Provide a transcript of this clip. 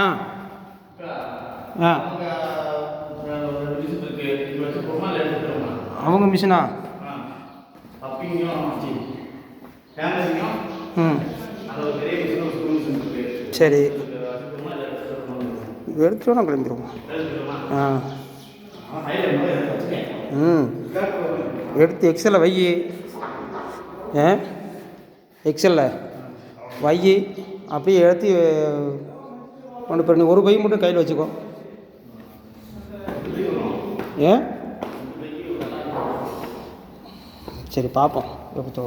ஆ ஆ அவங்க மிஷினா? ம் சரி, எடுத்துட்டோம் கிளம்பிடுவோம். ஆ ம் எடுத்து எக்ஸலில் வை. ஆ எக்ஸலில் வை, அப்படியே எடுத்து கொண்டு போய் நீ ஒரு பை மட்டும் கையில் வச்சுக்கோ. ஏன் சரி பார்ப்போம் எப்போ